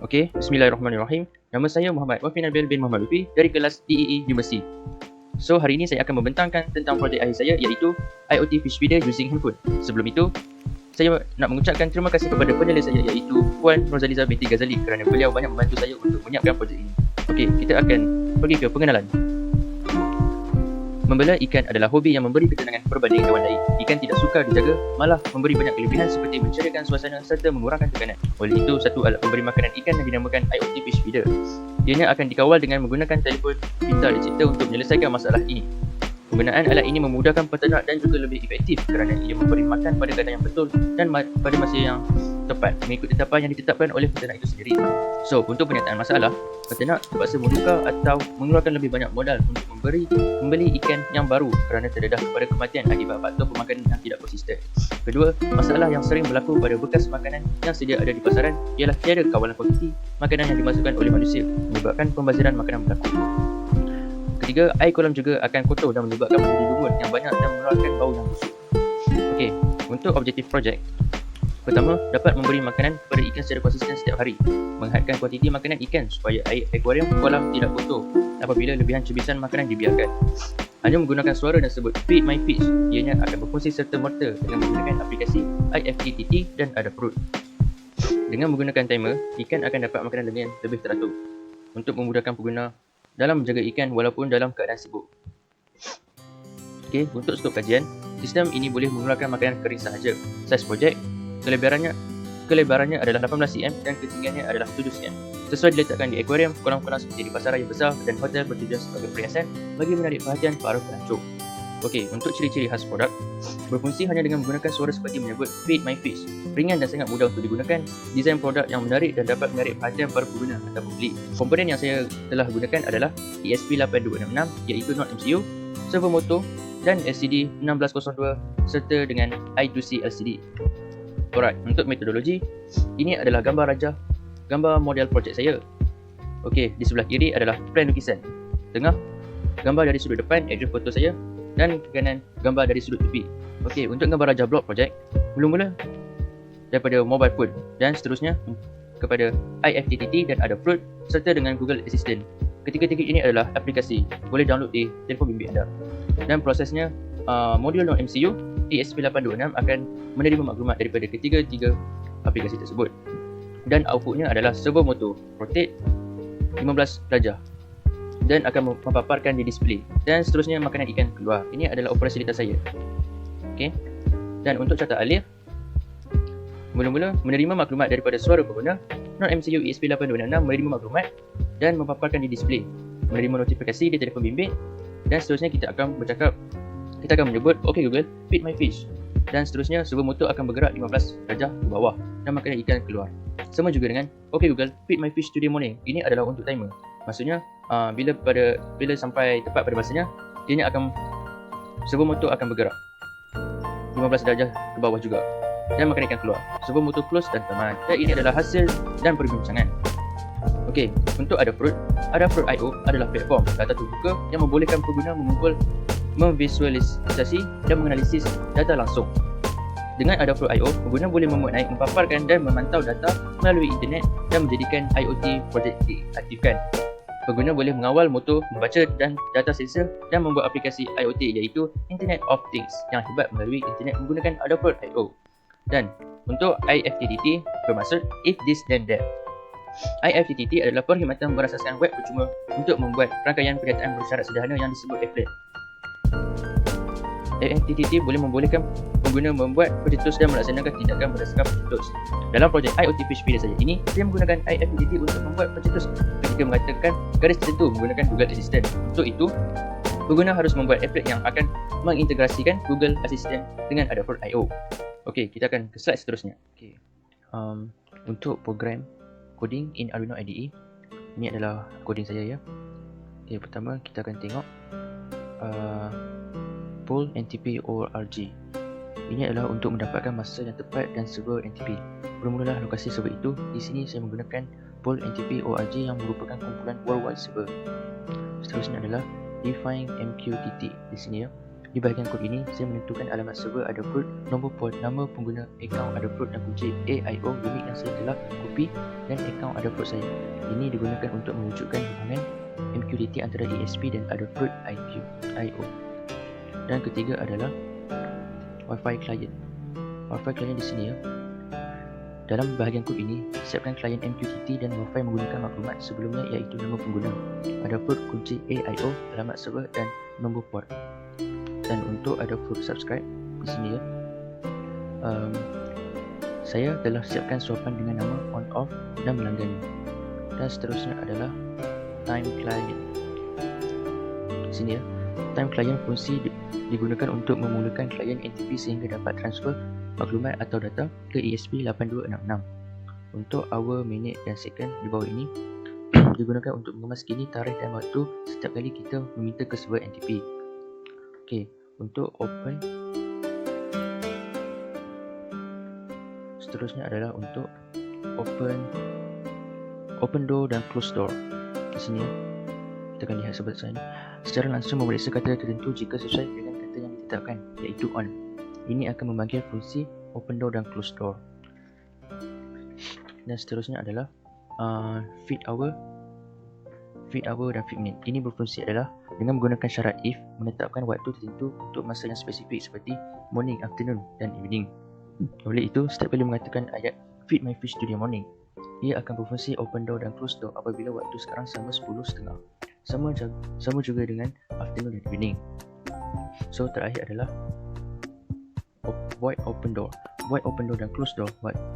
Okey, bismillahirrahmanirrahim. Nama saya Muhammad Wafi Nabil bin Muhammad Lutfi dari kelas DEE University. So, hari ini saya akan membentangkan tentang projek akhir saya iaitu IoT Fish Feeder using handphone. Sebelum itu, saya nak mengucapkan terima kasih kepada penyalin saya iaitu Puan Rozaliza binti Ghazali kerana beliau banyak membantu saya untuk menyiapkan projek ini. Okey, kita akan pergi ke pengenalan. Membela ikan adalah hobi yang memberi ketenangan berbanding hewan lain. Ikan tidak suka dijaga, malah memberi banyak kelebihan seperti menceriakan suasana serta mengurangkan tekanan. Oleh itu, satu alat pemberi makanan ikan yang dinamakan IoT Fish Feeder. Ianya akan dikawal dengan menggunakan telefon pintar digital untuk menyelesaikan masalah ini. Penggunaan alat ini memudahkan peternak dan juga lebih efektif kerana ia memberi makan pada kadar yang betul dan pada masa yang tepat mengikut tetapan yang ditetapkan oleh peternak itu sendiri. So, untuk penyataan masalah, peternak terpaksa menukar atau mengeluarkan lebih banyak modal untuk membeli ikan yang baru kerana terdedah kepada kematian akibat faktor pemakanan yang tidak konsisten. Kedua, masalah yang sering berlaku pada bekas makanan yang sedia ada di pasaran ialah tiada kawalan kuantiti makanan yang dimasukkan oleh manusia, menyebabkan pembaziran makanan berlaku. Ketiga, air kolam juga akan kotor dan menyebabkan menjadi lumut yang banyak dan mengeluarkan bau yang busuk. Okey, untuk objektif projek, pertama, dapat memberi makanan kepada ikan secara konsisten setiap hari. Menghadkan kuantiti makanan ikan supaya air akuarium kolam tidak kotor apabila lebihan cebisan makanan dibiarkan. Hanya menggunakan suara dan sebut Feed My Fish, ianya akan berfungsi serta-merta dengan menggunakan aplikasi IFTTT dan Adafruit. Dengan menggunakan timer, ikan akan dapat makanan dengan lebih teratur untuk memudahkan pengguna dalam menjaga ikan walaupun dalam keadaan sibuk. Okey, untuk skop kajian, sistem ini boleh mengeluarkan makanan kering sahaja. Saiz projek, kelebarannya adalah 18 cm dan ketinggiannya adalah 7 cm. Sesuai diletakkan di akuarium, kolam-kolam seperti di pasaran yang besar dan hotel bertujuan sebagai perhiasan bagi menarik perhatian para pelancong. Okey, untuk ciri-ciri khas produk, berfungsi hanya dengan menggunakan suara seperti menyebut Feed My Fish. Ringan dan sangat mudah untuk digunakan, desain produk yang menarik dan dapat menarik perhatian para pengguna atau pembeli. Komponen yang saya telah gunakan adalah ESP8266 iaitu Node MCU, servo motor dan LCD 1602 serta dengan I2C LCD. Alright, untuk metodologi, ini adalah gambar model projek saya. Okey, di sebelah kiri adalah plan lukisan. Tengah, gambar dari sudut depan address foto saya dan ke kanan gambar dari sudut tepi. Okey, untuk gambar raja blok projek, mula-mula daripada mobile phone dan seterusnya kepada IFTTT dan Adafruit serta dengan Google Assistant. Ketiga-tiga ini adalah aplikasi, boleh download di telefon bimbit anda. Dan prosesnya, modul Node MCU ESP8266 akan menerima maklumat daripada ketiga-tiga aplikasi tersebut. Dan outputnya adalah servo motor rotate 15 darjah dan akan memaparkan di display dan seterusnya makanan ikan keluar. Ini adalah operasi data saya. Okey. Dan untuk catat alif, mula-mula menerima maklumat daripada suara pengguna, Node MCU ESP8266 menerima maklumat dan memaparkan di display, menerima notifikasi di telefon bimbit dan seterusnya kita akan menyebut OK Google, Feed My Fish dan seterusnya servo motor akan bergerak 15 darjah ke bawah dan makanan ikan keluar. Sama juga dengan OK Google, Feed My Fish Today Morning. Ini adalah untuk timer. Maksudnya bila sampai tepat pada masanya, servo motor akan bergerak 15 darjah ke bawah juga dan makanan ikan keluar. Servo motor close dan tamat. Dan ini adalah hasil dan perbincangan. Okey, untuk Adafruit IO adalah platform data terbuka yang membolehkan pengguna mengumpul, memvisualisasi dan menganalisis data langsung. Dengan Adafruit IO, pengguna boleh memuat naik, memaparkan dan memantau data melalui internet dan menjadikan IoT projek diaktifkan. Pengguna boleh mengawal motor, membaca dan data sensor dan membuat aplikasi IoT iaitu Internet of Things yang hebat melalui internet menggunakan Adafruit IO. Dan untuk IFTTT bermaksud If This Then That. IFTTT adalah perkhidmatan berasaskan web percuma untuk membuat rangkaian pernyataan bersyarat sederhana yang disebut applet. IFTTT boleh membolehkan pengguna membuat pencetus dan melaksanakan tindakan berdasarkan pencetus. Dalam projek IoT Fish Feeder saja ini, saya menggunakan IFTTT untuk membuat pencetus ketika mengatakan garis tertentu menggunakan Google Assistant. Untuk itu, pengguna harus membuat applet yang akan mengintegrasikan Google Assistant dengan Adafruit IO. Okey, kita akan ke slide seterusnya. Okey. Untuk program coding in Arduino IDE, ini adalah coding saya ya. Okey, pertama kita akan tengok pull NTP ORG. Ini adalah untuk mendapatkan masa yang tepat dan server NTP. Mula-mulalah lokasi server itu. Di sini saya menggunakan pull NTP ORG yang merupakan kumpulan worldwide server. Seterusnya adalah define MQTT di sini ya. Di bahagian kod ini, saya menentukan alamat server Adafruit, nombor port, nama pengguna akaun Adafruit dan kunci AIO unit yang saya telah copy dan akaun Adafruit saya. Ini digunakan untuk mewujudkan hubungan MQTT antara ESP dan Adafruit IO. Dan ketiga adalah Wi-Fi client. Wi-Fi client di sini ya. Dalam bahagian kod ini, siapkan klien MQTT dan Wi-Fi menggunakan maklumat sebelumnya iaitu nama pengguna, Adafruit, kunci AIO, alamat server dan nombor port. Dan untuk Adafruit subscribe di sini ya, saya telah siapkan suapan dengan nama on off dan melanggani. Dan seterusnya adalah time client. Di sini ya, time client fungsi digunakan untuk memulakan klien NTP sehingga dapat transfer maklumat atau data ke ESP8266. Untuk hour, minit dan second di bawah ini digunakan untuk mengemas kini tarikh dan waktu setiap kali kita meminta ke server NTP. Okey, untuk open, seterusnya adalah untuk open door dan close door. Di sini ya, kita akan lihat sebelah sana. Secara langsung memeriksa kata tertentu jika sesuai dengan kata yang ditetapkan, iaitu on. Ini akan memanggil fungsi open door dan close door. Dan seterusnya adalah feed hour dan feed minute. Ini berfungsi adalah dengan menggunakan syarat if menetapkan waktu tertentu untuk masa yang spesifik seperti morning, afternoon dan evening. Oleh itu, setiap kali mengatakan ayat feed my fish today morning, ia akan berfungsi open door dan close door apabila waktu sekarang sama 10.30. Sama juga dengan afternoon dan evening. So terakhir adalah void open door. Void open door dan close door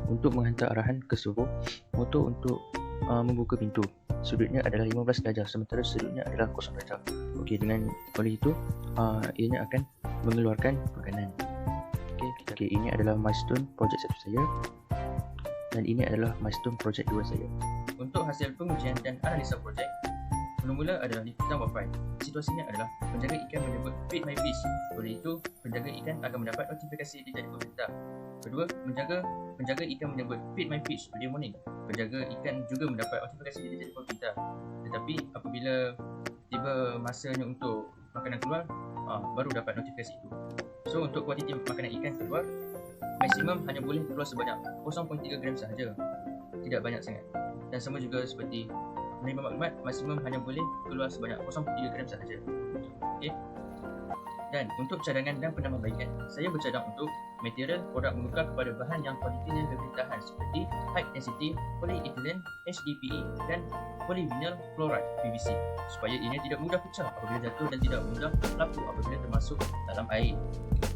untuk menghantar arahan ke servo, motor untuk membuka pintu. Sudutnya adalah 15 darjah sementara sudutnya adalah 0 darjah. Okey, oleh itu ianya akan mengeluarkan makanan. Okey, ini adalah milestone projek 1 saya dan ini adalah milestone projek 2 saya. Untuk hasil pengujian dan analisa projek, mula-mula adalah liputan Wi-Fi. Situasinya adalah penjaga ikan menyebut feed my fish. Oleh itu, penjaga ikan akan mendapat notifikasi di telefon perintah. Kedua, penjaga ikan menyebut feed my fish today morning. Penjaga ikan juga mendapat notifikasi di telefon perintah. Tetapi apabila tiba masanya untuk makanan keluar, baru dapat notifikasi itu. So untuk kuantiti makanan ikan keluar, maksimum hanya boleh keluar sebanyak 0.3 gram sahaja. Tidak banyak sangat. Dan sama juga seperti menerima maklumat, maksimum hanya boleh keluar sebanyak 0.3 gram sahaja. Okey. Dan untuk cadangan dan penambahbaikan, saya bercadang untuk material produk menukar kepada bahan yang kuantitinya lebih tahan seperti high density polyethylene HDPE dan polyvinyl chloride PVC supaya ianya tidak mudah pecah apabila jatuh dan tidak mudah lapuk apabila termasuk dalam air.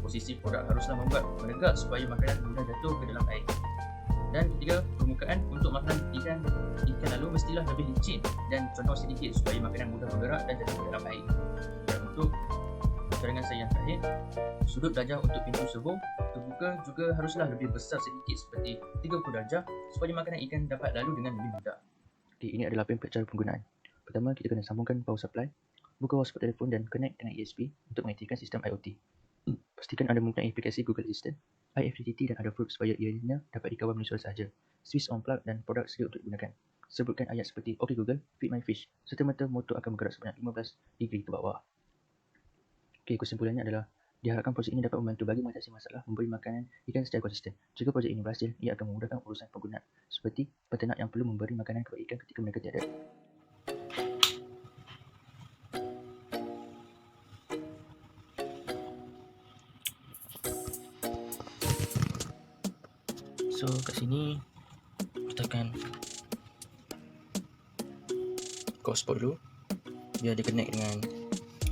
Posisi produk haruslah membuat menegak supaya makanan mudah jatuh ke dalam air. Dan ketiga, permukaan untuk makanan ikan lalu mestilah lebih licin dan condong sedikit supaya makanan mudah bergerak dan jatuh ke dalam air. Dan untuk cadangan saya yang terakhir, sudut darjah untuk pintu servo terbuka juga haruslah lebih besar sedikit seperti 30 darjah supaya makanan ikan dapat lalu dengan lebih mudah. Okey, ini adalah cara penggunaan. Pertama, kita kena sambungkan power supply, buka hotspot telefon dan connect dengan ESP untuk mengaktifkan sistem IoT. Pastikan anda mempunyai aplikasi Google Assistant, iFTTT dan Adafruit supaya ianya dapat dikawal manual sahaja. Switch on plug dan produk sedia untuk digunakan. Sebutkan ayat seperti OK Google, feed my fish. Serta-merta motor akan bergerak sebanyak 15 degree ke bawah. Okey, kesimpulannya adalah diharapkan projek ini dapat membantu bagi mengatasi masalah memberi makanan ikan secara konsisten. Jika projek ini berhasil, ia akan memudahkan urusan pengguna seperti peternak yang perlu memberi makanan kepada ikan ketika mereka tiada. So kat sini kita akan buka hotspot dulu biar dia connect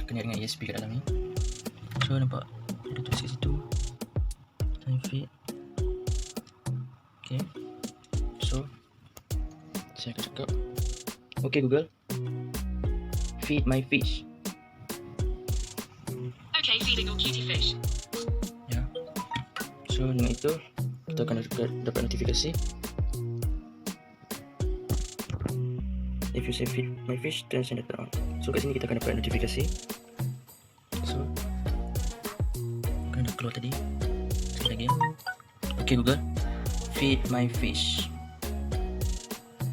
dengan ESP kat dalam ni. So nampak ada tulis kat situ time feed. Okay, so saya akan cakap OK Google, feed my fish. Okay, feeding your cutie fish. Ya, so dengan itu kita akan dapat notifikasi. If you say feed my fish, then send it on. So kat sini kita akan dapat notifikasi. So kena keluar tadi. Sekali lagi. Okay Google, feed my fish.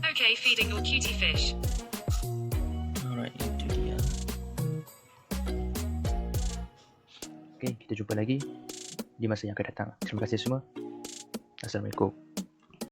Okay, feeding your cutie fish. Alright, itu dia. Kita jumpa lagi di masa yang akan datang. Terima kasih semua. Assalamualaikum.